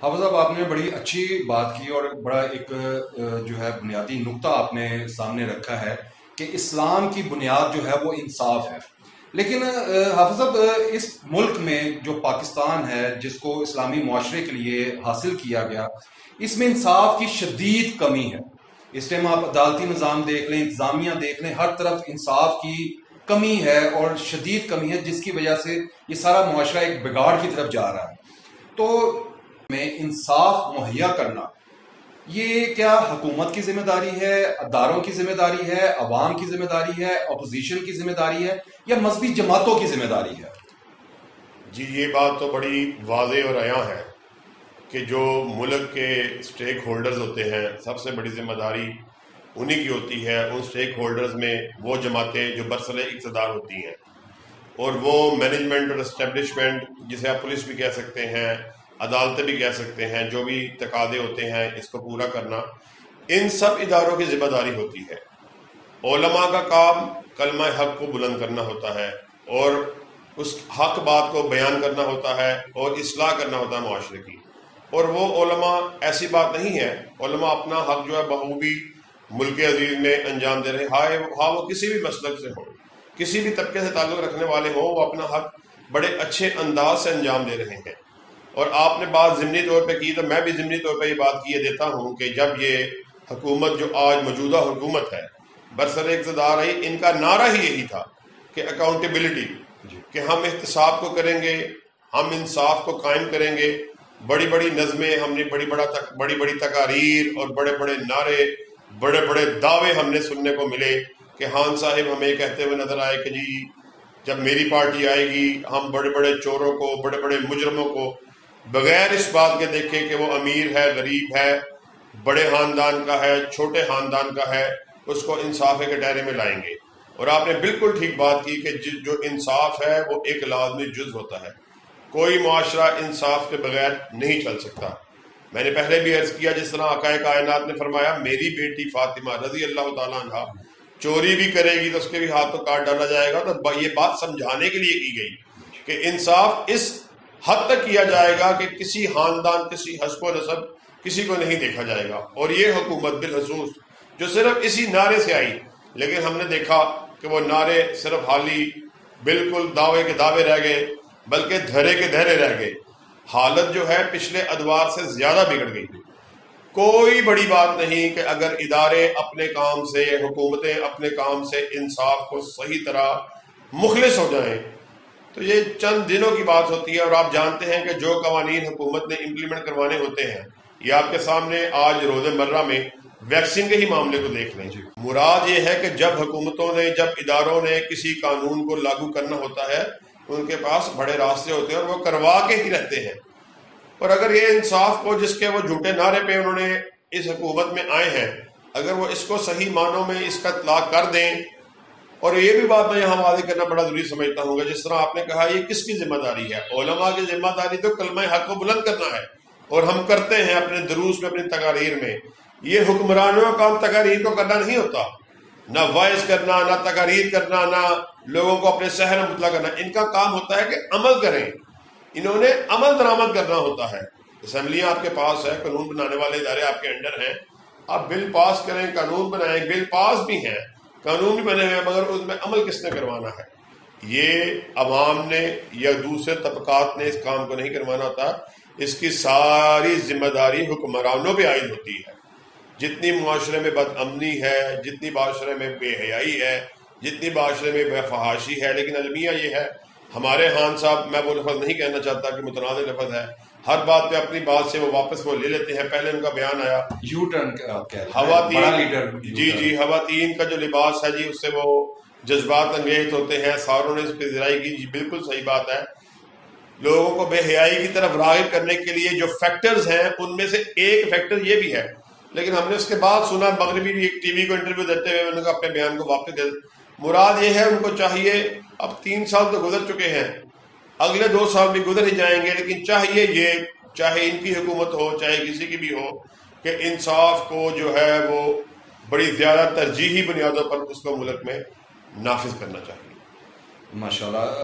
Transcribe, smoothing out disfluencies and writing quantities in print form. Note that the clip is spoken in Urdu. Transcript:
حافظ صاحب، آپ نے بڑی اچھی بات کی اور بڑا ایک جو ہے بنیادی نقطہ آپ نے سامنے رکھا ہے کہ اسلام کی بنیاد جو ہے وہ انصاف ہے. لیکن حافظ صاحب، اس ملک میں جو پاکستان ہے جس کو اسلامی معاشرے کے لیے حاصل کیا گیا، اس میں انصاف کی شدید کمی ہے. اس ٹائم آپ عدالتی نظام دیکھ لیں، انتظامیہ دیکھ لیں، ہر طرف انصاف کی کمی ہے اور شدید کمی ہے، جس کی وجہ سے یہ سارا معاشرہ ایک بگاڑ کی طرف جا رہا ہے. تو میں انصاف مہیا کرنا، یہ کیا حکومت کی ذمہ داری ہے، اداروں کی ذمہ داری ہے، عوام کی ذمہ داری ہے، اپوزیشن کی ذمہ داری ہے، یا مذہبی جماعتوں کی ذمہ داری ہے؟ جی، یہ بات تو بڑی واضح اور عیاں ہے کہ جو ملک کے سٹیک ہولڈرز ہوتے ہیں، سب سے بڑی ذمہ داری انہی کی ہوتی ہے. ان سٹیک ہولڈرز میں وہ جماعتیں جو برسر اقتدار ہوتی ہیں، اور وہ مینجمنٹ اور اسٹیبلشمنٹ، جسے آپ پولیس بھی کہہ سکتے ہیں، عدالتیں بھی کہہ سکتے ہیں، جو بھی تقاضے ہوتے ہیں اس کو پورا کرنا ان سب اداروں کی ذمہ داری ہوتی ہے. علماء کا کام کلمہ حق کو بلند کرنا ہوتا ہے، اور اس حق بات کو بیان کرنا ہوتا ہے، اور اصلاح کرنا ہوتا ہے معاشرے کی. اور وہ علماء ایسی بات نہیں ہے، علماء اپنا حق جو ہے بخوبی ملک عزیز میں انجام دے رہے ہیں. ہاں وہ کسی بھی مسلک سے ہوں، کسی بھی طبقے سے تعلق رکھنے والے ہوں، وہ اپنا حق بڑے اچھے انداز سے انجام دے رہے ہیں. اور آپ نے بات ضمنی طور پہ کی، تو میں بھی ضمنی طور پہ یہ بات کیے دیتا ہوں کہ جب یہ حکومت جو آج موجودہ حکومت ہے برسر اقتدار رہی، ان کا نعرہ ہی یہی تھا کہ اکاؤنٹیبلٹی، کہ ہم احتساب کو کریں گے، ہم انصاف کو قائم کریں گے. بڑی بڑی نظمیں ہم نے، بڑی بڑی تقاریر اور بڑے بڑے نعرے، بڑے بڑے دعوے ہم نے سننے کو ملے کہ خان صاحب ہمیں کہتے ہوئے نظر آئے کہ جی جب میری پارٹی آئے گی ہم بڑے بڑے چوروں کو، بڑے بڑے مجرموں کو بغیر اس بات کے دیکھیں کہ وہ امیر ہے، غریب ہے، بڑے خاندان کا ہے، چھوٹے خاندان کا ہے، اس کو انصاف کے کٹہرے میں لائیں گے. اور آپ نے بالکل ٹھیک بات کی کہ جو انصاف ہے وہ ایک لازمی جز ہوتا ہے. کوئی معاشرہ انصاف کے بغیر نہیں چل سکتا. میں نے پہلے بھی عرض کیا، جس طرح آقائے کائنات نے فرمایا میری بیٹی فاطمہ رضی اللہ تعالیٰ عنہ چوری بھی کرے گی تو اس کے بھی ہاتھ تو کاٹ ڈالا جائے گا. تو یہ بات سمجھانے کے لیے کی گئی کہ انصاف اس حد تک کیا جائے گا کہ کسی خاندان، کسی حسب و نسب، کسی کو نہیں دیکھا جائے گا. اور یہ حکومت بالخصوص جو صرف اسی نعرے سے آئی، لیکن ہم نے دیکھا کہ وہ نعرے صرف حالی بالکل دعوے کے دعوے رہ گئے، بلکہ دھرے کے دھرے رہ گئے. حالت جو ہے پچھلے ادوار سے زیادہ بگڑ گئی. کوئی بڑی بات نہیں کہ اگر ادارے اپنے کام سے، حکومتیں اپنے کام سے انصاف کو صحیح طرح مخلص ہو جائیں تو یہ چند دنوں کی بات ہوتی ہے. اور آپ جانتے ہیں کہ جو قوانین حکومت نے امپلیمنٹ کروانے ہوتے ہیں، یہ آپ کے سامنے آج روز مرہ میں ویکسین کے ہی معاملے کو دیکھ لیں. مراد یہ ہے کہ جب حکومتوں نے، جب اداروں نے کسی قانون کو لاگو کرنا ہوتا ہے، ان کے پاس بڑے راستے ہوتے ہیں اور وہ کروا کے ہی رہتے ہیں. اور اگر یہ انصاف کو، جس کے وہ جھوٹے نعرے پہ انہوں نے اس حکومت میں آئے ہیں، اگر وہ اس کو صحیح معنوں میں اس کا اطلاق کر دیں. اور یہ بھی بات میں یہاں واضح کرنا بڑا ضروری سمجھتا ہوں گا، جس طرح آپ نے کہا یہ کس کی ذمہ داری ہے؟ علماء کی ذمہ داری تو کلمہ حق کو بلند کرنا ہے، اور ہم کرتے ہیں اپنے دروس میں، اپنی تقاریر میں. یہ حکمرانوں کا کام تقاریر کو کرنا نہیں ہوتا، نہ وائز کرنا، نہ تقاریر کرنا، نہ لوگوں کو اپنے سحر مطلع کرنا. ان کا کام ہوتا ہے کہ عمل کریں. انہوں نے عمل درآمد کرنا ہوتا ہے. اسمبلیاں آپ کے پاس ہے، قانون بنانے والے ادارے آپ کے انڈر ہیں، آپ بل پاس کریں، قانون بنائیں. بل پاس بھی ہیں، قانون بھی بنے ہوئے ہیں، مگر اس میں عمل کس نے کروانا ہے؟ یہ عوام نے یا دوسرے طبقات نے اس کام کو نہیں کروانا ہوتا. اس کی ساری ذمہ داری حکمرانوں پہ عائد ہوتی ہے. جتنی معاشرے میں بد امنی ہے، جتنی معاشرے میں بے حیائی ہے، جتنی معاشرے میں بے فحاشی ہے، لیکن المیہ یہ ہے، ہمارے خان صاحب، میں وہ لفظ نہیں کہنا چاہتا کہ متنازع لفظ ہے، ہر بات پہ اپنی بات سے وہ واپس وہ لے لیتے ہیں. پہلے ان کا بیان آیا یو ٹرن کہہ رہے ہیں، بڑا خواتین، لیڈر جی جی، خواتین کا جو لباس ہے جی اس سے وہ جذبات انگیز ہوتے ہیں. ساروں نے اس پہ ذرائی کی، جی بالکل صحیح بات ہے. لوگوں کو بے حیائی کی طرف راغب کرنے کے لیے جو فیکٹرز ہیں ان میں سے ایک فیکٹر یہ بھی ہے. لیکن ہم نے اس کے بعد سنا مغربی ایک ٹی وی کو انٹرویو دیتے ہوئے انہوں نے اپنے بیان کو واپس دے. مراد یہ ہے ان کو چاہیے، اب 3 سال تو گزر چکے ہیں، اگلے 2 سال بھی گزر ہی جائیں گے، لیکن چاہیے یہ، چاہے ان کی حکومت ہو چاہے کسی کی بھی ہو، کہ انصاف کو جو ہے وہ بڑی زیادہ ترجیحی بنیادوں پر اس کو ملک میں نافذ کرنا چاہیے. ماشاء اللہ.